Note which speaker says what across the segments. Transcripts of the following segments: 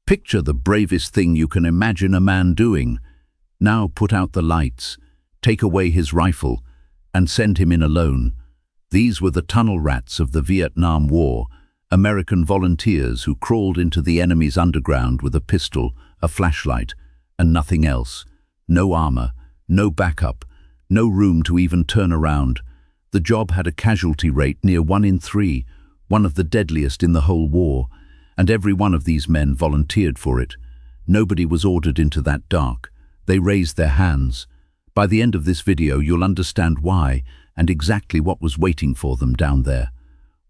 Speaker 1: Picture the bravest thing you can imagine a man doing. Now put out the lights, take away his rifle, and send him in alone. These were the tunnel rats of the Vietnam War, American volunteers who crawled into the enemy's underground with a pistol, a flashlight, and nothing else. No armor, no backup, no room to even turn around. The job had a casualty rate near 1 in 3, one of the deadliest in the whole war, and every one of these men volunteered for it. Nobody was ordered into that dark. They raised their hands. By the end of this video, you'll understand why and exactly what was waiting for them down there.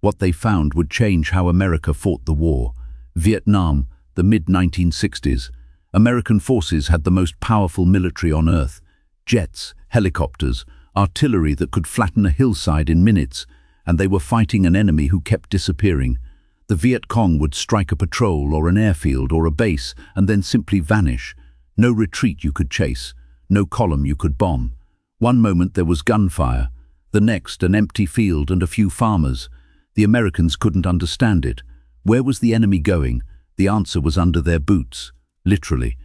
Speaker 1: What they found would change how America fought the war. Vietnam, the mid-1960s. American forces had the most powerful military on Earth. Jets, helicopters, artillery that could flatten a hillside in minutes, and they were fighting an enemy who kept disappearing. The Viet Cong would strike a patrol or an airfield or a base and then simply vanish. No retreat you could chase, no column you could bomb. One moment there was gunfire, the next an empty field and a few farmers. The Americans couldn't understand it. Where was the enemy going? The answer was under their boots, literally.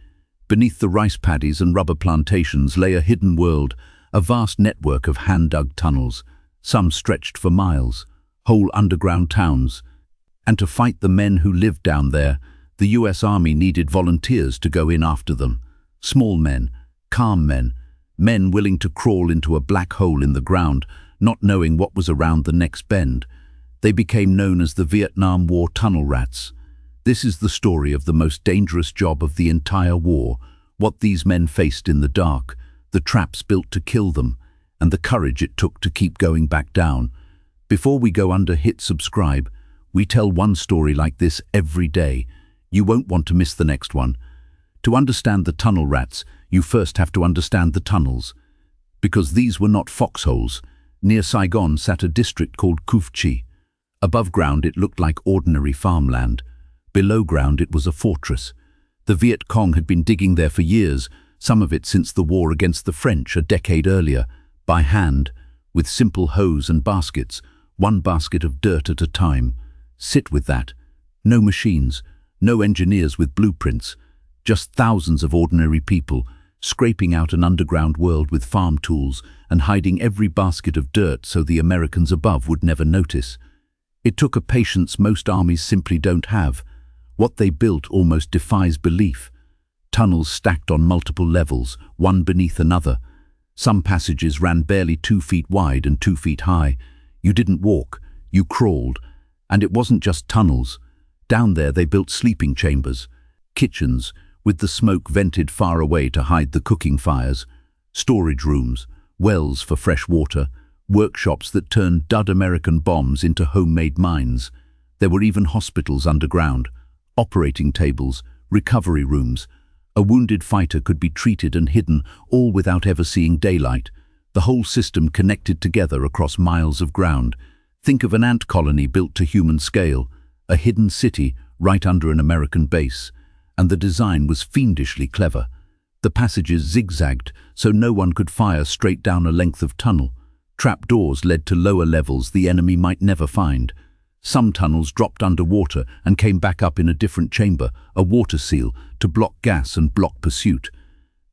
Speaker 1: Beneath the rice paddies and rubber plantations lay a hidden world, a vast network of hand-dug tunnels. Some stretched for miles, whole underground towns. And to fight the men who lived down there, the US Army needed volunteers to go in after them. Small men, calm men, men willing to crawl into a black hole in the ground, not knowing what was around the next bend. They became known as the Vietnam War tunnel rats. This is the story of the most dangerous job of the entire war, what these men faced in the dark, the traps built to kill them, and the courage it took to keep going back down. Before we go under, hit subscribe. We tell one story like this every day. You won't want to miss the next one. To understand the tunnel rats, you first have to understand the tunnels. Because these were not foxholes. Near Saigon sat a district called Cu Chi. Above ground it looked like ordinary farmland. Below ground it was a fortress. The Viet Cong had been digging there for years, some of it since the war against the French a decade earlier, by hand, with simple hoes and baskets, one basket of dirt at a time. Sit with that. No machines, no engineers with blueprints, just thousands of ordinary people, scraping out an underground world with farm tools and hiding every basket of dirt so the Americans above would never notice. It took a patience most armies simply don't have. What they built almost defies belief. Tunnels stacked on multiple levels, one beneath another. Some passages ran barely 2 feet wide and 2 feet high. You didn't walk, you crawled. And it wasn't just tunnels. Down there they built sleeping chambers, kitchens, with the smoke vented far away to hide the cooking fires, storage rooms, wells for fresh water, workshops that turned dud American bombs into homemade mines. There were even hospitals underground, operating tables, recovery rooms. A wounded fighter could be treated and hidden, all without ever seeing daylight. The whole system connected together across miles of ground. Think of an ant colony built to human scale, a hidden city right under an American base. And the design was fiendishly clever. The passages zigzagged so no one could fire straight down a length of tunnel. Trapdoors led to lower levels the enemy might never find. Some tunnels dropped underwater and came back up in a different chamber, a water seal, to block gas and block pursuit.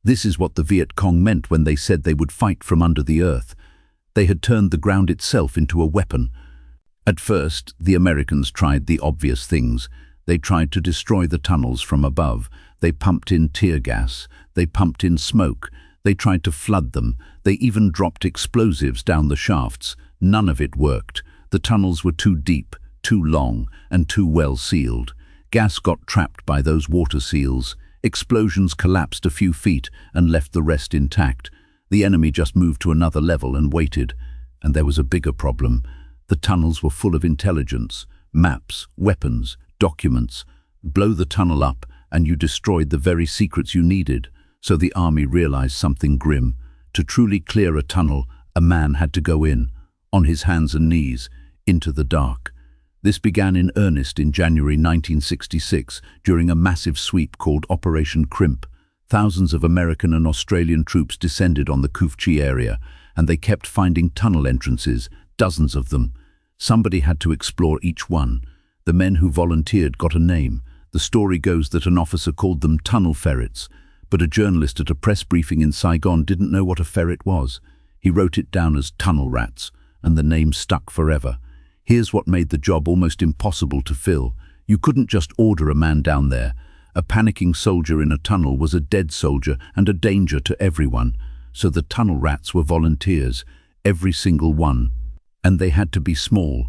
Speaker 1: This is what the Viet Cong meant when they said they would fight from under the earth. They had turned the ground itself into a weapon. At first, the Americans tried the obvious things. They tried to destroy the tunnels from above. They pumped in tear gas. They pumped in smoke. They tried to flood them. They even dropped explosives down the shafts. None of it worked. The tunnels were too deep, too long, and too well sealed. Gas got trapped by those water seals. Explosions collapsed a few feet and left the rest intact. The enemy just moved to another level and waited. And there was a bigger problem. The tunnels were full of intelligence, maps, weapons, documents. Blow the tunnel up and you destroyed the very secrets you needed. So the army realized something grim. To truly clear a tunnel, a man had to go in, on his hands and knees, into the dark. This began in earnest in January 1966 during a massive sweep called Operation Crimp. Thousands of American and Australian troops descended on the Cu Chi area, and they kept finding tunnel entrances, dozens of them. Somebody had to explore each one. The men who volunteered got a name, The story goes that an officer called them tunnel ferrets, but a journalist at a press briefing in Saigon didn't know what a ferret was. He wrote it down as tunnel rats, and the name stuck forever. Here's what made the job almost impossible to fill. You couldn't just order a man down there. A panicking soldier in a tunnel was a dead soldier and a danger to everyone. So the tunnel rats were volunteers, every single one. And they had to be small.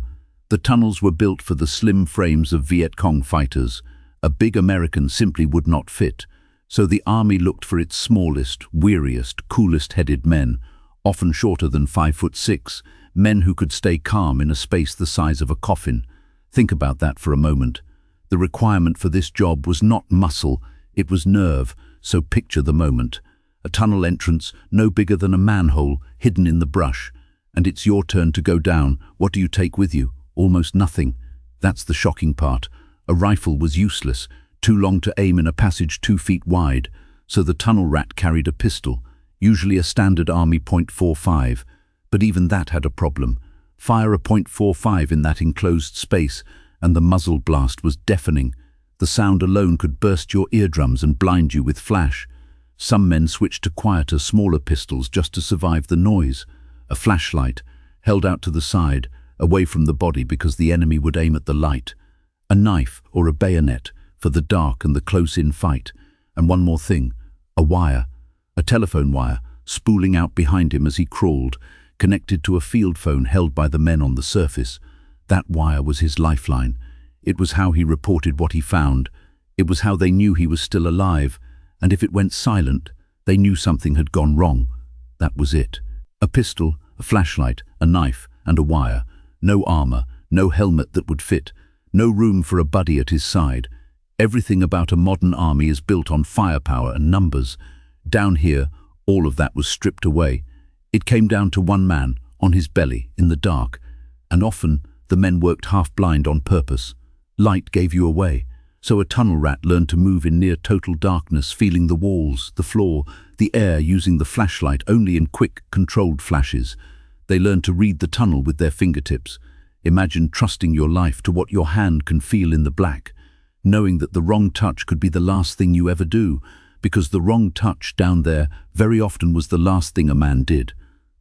Speaker 1: The tunnels were built for the slim frames of Viet Cong fighters. A big American simply would not fit. So the army looked for its smallest, weariest, coolest-headed men, often shorter than 5'6", men who could stay calm in a space the size of a coffin. Think about that for a moment. The requirement for this job was not muscle, it was nerve, so picture the moment. A tunnel entrance no bigger than a manhole, hidden in the brush. And it's your turn to go down. What do you take with you? Almost nothing. That's the shocking part. A rifle was useless, too long to aim in a passage 2 feet wide, so the tunnel rat carried a pistol, usually a standard army .45. But even that had a problem. Fire a .45 in that enclosed space, and the muzzle blast was deafening. The sound alone could burst your eardrums and blind you with flash. Some men switched to quieter, smaller pistols just to survive the noise. A flashlight, held out to the side, away from the body because the enemy would aim at the light. A knife or a bayonet for the dark and the close-in fight. And one more thing, a wire, a telephone wire, spooling out behind him as he crawled, connected to a field phone held by the men on the surface. That wire was his lifeline. It was how he reported what he found. It was how they knew he was still alive. And if it went silent, they knew something had gone wrong. That was it. A pistol, a flashlight, a knife, and a wire. No armor, no helmet that would fit, no room for a buddy at his side. Everything about a modern army is built on firepower and numbers. Down here, all of that was stripped away. It came down to one man, on his belly, in the dark. And often, the men worked half-blind on purpose. Light gave you away. So a tunnel rat learned to move in near total darkness, feeling the walls, the floor, the air, using the flashlight only in quick, controlled flashes. They learned to read the tunnel with their fingertips. Imagine trusting your life to what your hand can feel in the black, knowing that the wrong touch could be the last thing you ever do, because the wrong touch down there very often was the last thing a man did.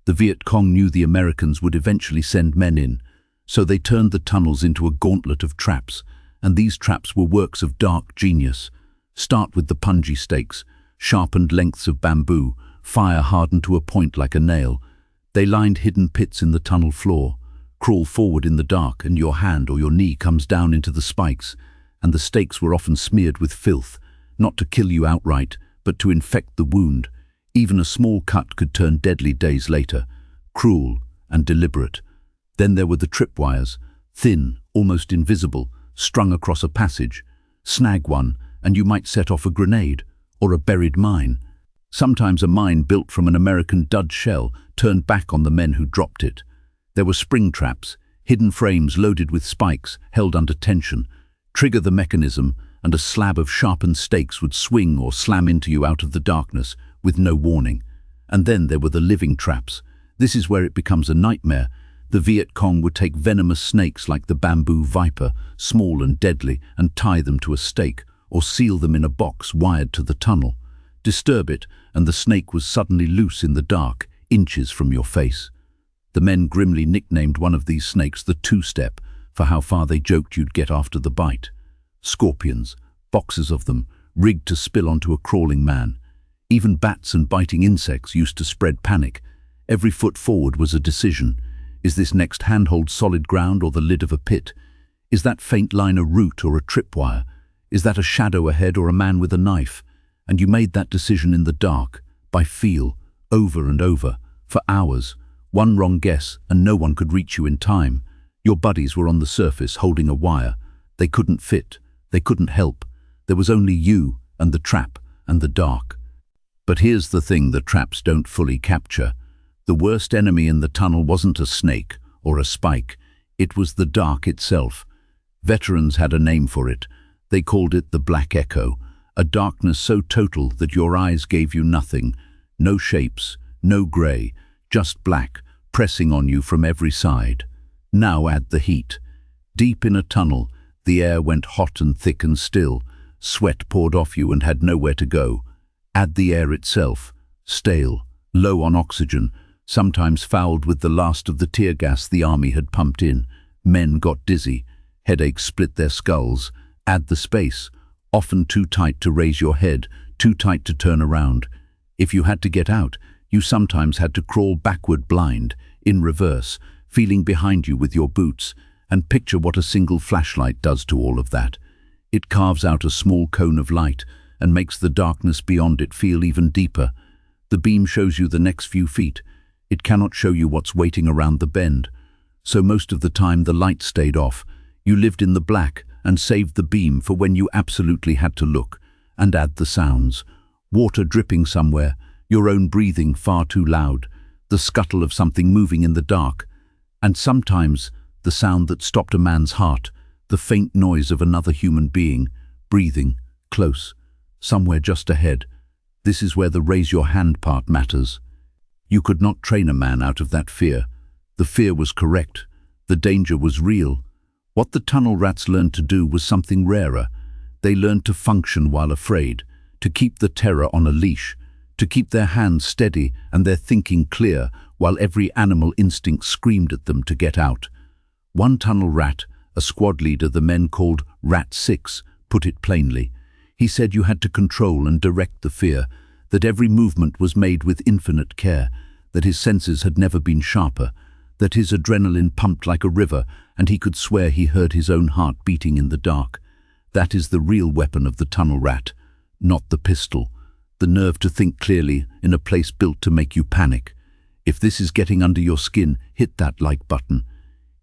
Speaker 1: The Viet Cong knew the Americans would eventually send men in, so they turned the tunnels into a gauntlet of traps, and these traps were works of dark genius. Start with the punji stakes, sharpened lengths of bamboo, fire hardened to a point like a nail. They lined hidden pits in the tunnel floor. Crawl forward in the dark and your hand or your knee comes down into the spikes, and the stakes were often smeared with filth, not to kill you outright, but to infect the wound. Even a small cut could turn deadly days later, cruel and deliberate. Then there were the tripwires, thin, almost invisible, strung across a passage. Snag one, and you might set off a grenade, or a buried mine. Sometimes a mine built from an American dud shell turned back on the men who dropped it. There were spring traps, hidden frames loaded with spikes held under tension. Trigger the mechanism, and a slab of sharpened stakes would swing or slam into you out of the darkness with no warning. And then there were the living traps. This is where it becomes a nightmare. The Viet Cong would take venomous snakes like the bamboo viper, small and deadly, and tie them to a stake, or seal them in a box wired to the tunnel. Disturb it, and the snake was suddenly loose in the dark, inches from your face. The men grimly nicknamed one of these snakes the two-step, for how far they joked you'd get after the bite. Scorpions, boxes of them, rigged to spill onto a crawling man. Even bats and biting insects used to spread panic. Every foot forward was a decision. Is this next handhold solid ground or the lid of a pit? Is that faint line a root or a tripwire? Is that a shadow ahead or a man with a knife? And you made that decision in the dark, by feel, over and over, for hours. One wrong guess and no one could reach you in time. Your buddies were on the surface holding a wire. They couldn't fit. They couldn't help. There was only you and the trap and the dark. But here's the thing the traps don't fully capture. The worst enemy in the tunnel wasn't a snake or a spike. It was the dark itself. Veterans had a name for it. They called it the Black Echo, a darkness so total that your eyes gave you nothing. No shapes, no grey, just black, pressing on you from every side. Now add the heat. Deep in a tunnel, the air went hot and thick and still, sweat poured off you and had nowhere to go. Add the air itself, stale, low on oxygen, sometimes fouled with the last of the tear gas the army had pumped in. Men got dizzy, headaches split their skulls. Add the space, often too tight to raise your head, too tight to turn around. If you had to get out, you sometimes had to crawl backward blind, in reverse, feeling behind you with your boots, and picture what a single flashlight does to all of that. It carves out a small cone of light and makes the darkness beyond it feel even deeper. The beam shows you the next few feet. It cannot show you what's waiting around the bend. So most of the time the light stayed off. You lived in the black and saved the beam for when you absolutely had to look. And add the sounds. Water dripping somewhere, your own breathing far too loud, the scuttle of something moving in the dark, and sometimes the sound that stopped a man's heart, the faint noise of another human being, breathing, close, somewhere just ahead. This is where the raise your hand part matters. You could not train a man out of that fear. The fear was correct. The danger was real. What the tunnel rats learned to do was something rarer. They learned to function while afraid, to keep the terror on a leash, to keep their hands steady and their thinking clear while every animal instinct screamed at them to get out. One tunnel rat, a squad leader the men called Rat 6, put it plainly. He said you had to control and direct the fear, that every movement was made with infinite care, that his senses had never been sharper, that his adrenaline pumped like a river and he could swear he heard his own heart beating in the dark. That is the real weapon of the tunnel rat, not the pistol. The nerve to think clearly in a place built to make you panic. If this is getting under your skin, hit that like button.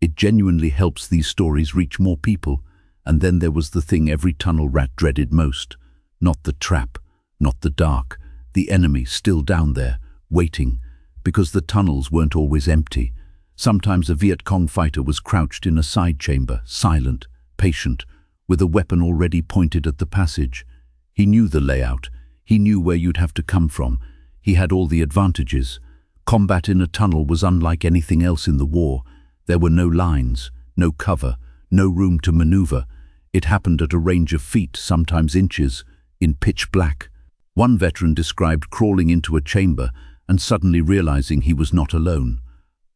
Speaker 1: It genuinely helps these stories reach more people. And then there was the thing every tunnel rat dreaded most. Not the trap, not the dark. The enemy still down there, waiting. Because the tunnels weren't always empty. Sometimes a Viet Cong fighter was crouched in a side chamber, silent, patient, with a weapon already pointed at the passage. He knew the layout. He knew where you'd have to come from. He had all the advantages. Combat in a tunnel was unlike anything else in the war. There were no lines, no cover, no room to maneuver. It happened at a range of feet, sometimes inches, in pitch black. One veteran described crawling into a chamber and suddenly realizing he was not alone.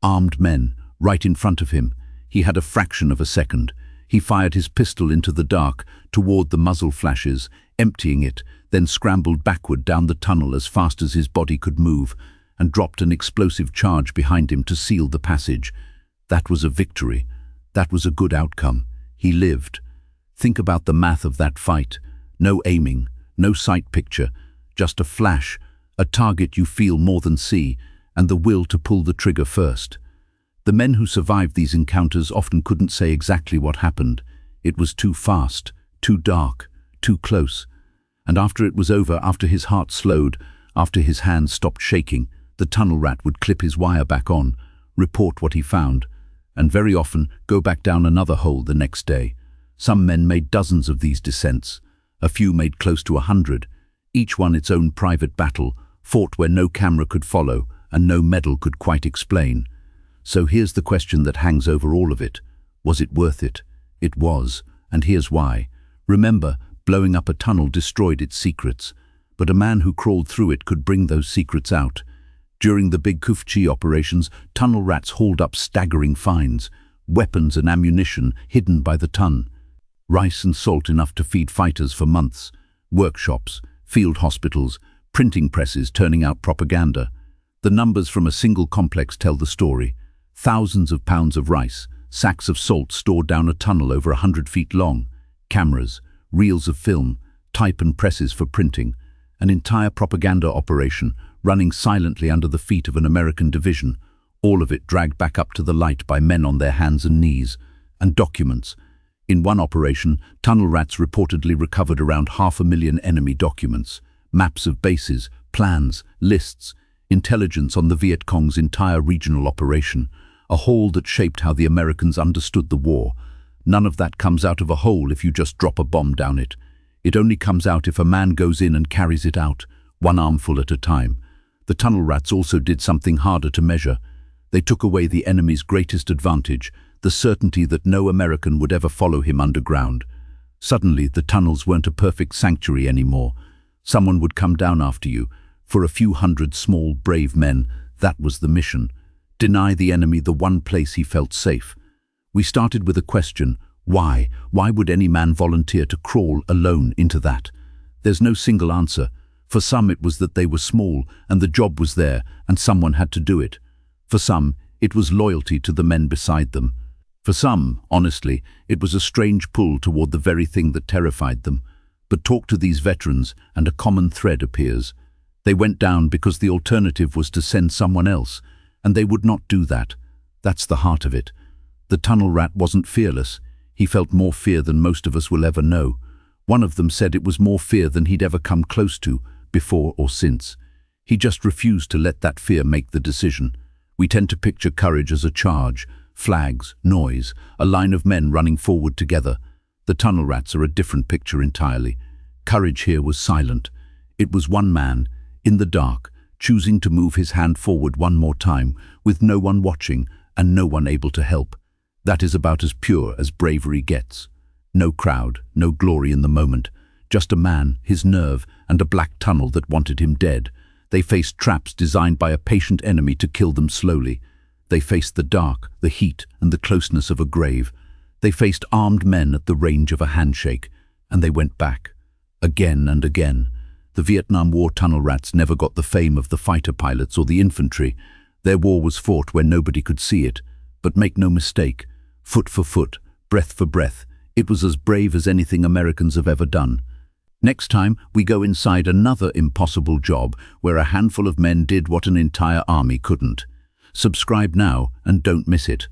Speaker 1: Armed men, right in front of him. He had a fraction of a second. He fired his pistol into the dark, toward the muzzle flashes, emptying it, then scrambled backward down the tunnel as fast as his body could move, and dropped an explosive charge behind him to seal the passage. That was a victory. That was a good outcome. He lived. Think about the math of that fight. No aiming, no sight picture, just a flash, a target you feel more than see, and the will to pull the trigger first. The men who survived these encounters often couldn't say exactly what happened. It was too fast, too dark, too close. And after it was over, after his heart slowed, after his hands stopped shaking, the tunnel rat would clip his wire back on, report what he found, and very often go back down another hole the next day. Some men made dozens of these descents. A few made close to 100. Each one its own private battle, fought where no camera could follow and no medal could quite explain. So here's the question that hangs over all of it. Was it worth it? It was, and here's why. Remember, blowing up a tunnel destroyed its secrets, but a man who crawled through it could bring those secrets out. During the big Kufchi operations, tunnel rats hauled up staggering finds, weapons and ammunition hidden by the ton. Rice and salt enough to feed fighters for months, workshops, field hospitals, printing presses turning out propaganda. The numbers from a single complex tell the story. Thousands of pounds of rice, sacks of salt stored down a tunnel over 100 feet long, cameras, reels of film, type and presses for printing, an entire propaganda operation running silently under the feet of an American division, all of it dragged back up to the light by men on their hands and knees, and documents. In one operation, tunnel rats reportedly recovered around 500,000 enemy documents, maps of bases, plans, lists, intelligence on the Viet Cong's entire regional operation, a whole that shaped how the Americans understood the war. None of that comes out of a hole if you just drop a bomb down it. It only comes out if a man goes in and carries it out, one armful at a time. The tunnel rats also did something harder to measure. They took away the enemy's greatest advantage, the certainty that no American would ever follow him underground. Suddenly, the tunnels weren't a perfect sanctuary anymore. Someone would come down after you. For a few hundred small, brave men, that was the mission. Deny the enemy the one place he felt safe. We started with a question: why? Why would any man volunteer to crawl alone into that? There's no single answer. For some, it was that they were small and the job was there and someone had to do it. For some, it was loyalty to the men beside them. For some, honestly, it was a strange pull toward the very thing that terrified them. But talk to these veterans and a common thread appears. They went down because the alternative was to send someone else, and they would not do that. That's the heart of it. The tunnel rat wasn't fearless. He felt more fear than most of us will ever know. One of them said it was more fear than he'd ever come close to, before or since. He just refused to let that fear make the decision. We tend to picture courage as a charge, flags, noise, a line of men running forward together. The tunnel rats are a different picture entirely. Courage here was silent. It was one man, in the dark, choosing to move his hand forward one more time, with no one watching and no one able to help. That is about as pure as bravery gets. No crowd, no glory in the moment. Just a man, his nerve, and a black tunnel that wanted him dead. They faced traps designed by a patient enemy to kill them slowly. They faced the dark, the heat, and the closeness of a grave. They faced armed men at the range of a handshake, and they went back. Again and again. The Vietnam War tunnel rats never got the fame of the fighter pilots or the infantry. Their war was fought where nobody could see it. But make no mistake, foot for foot, breath for breath, it was as brave as anything Americans have ever done. Next time, we go inside another impossible job where a handful of men did what an entire army couldn't. Subscribe now and don't miss it.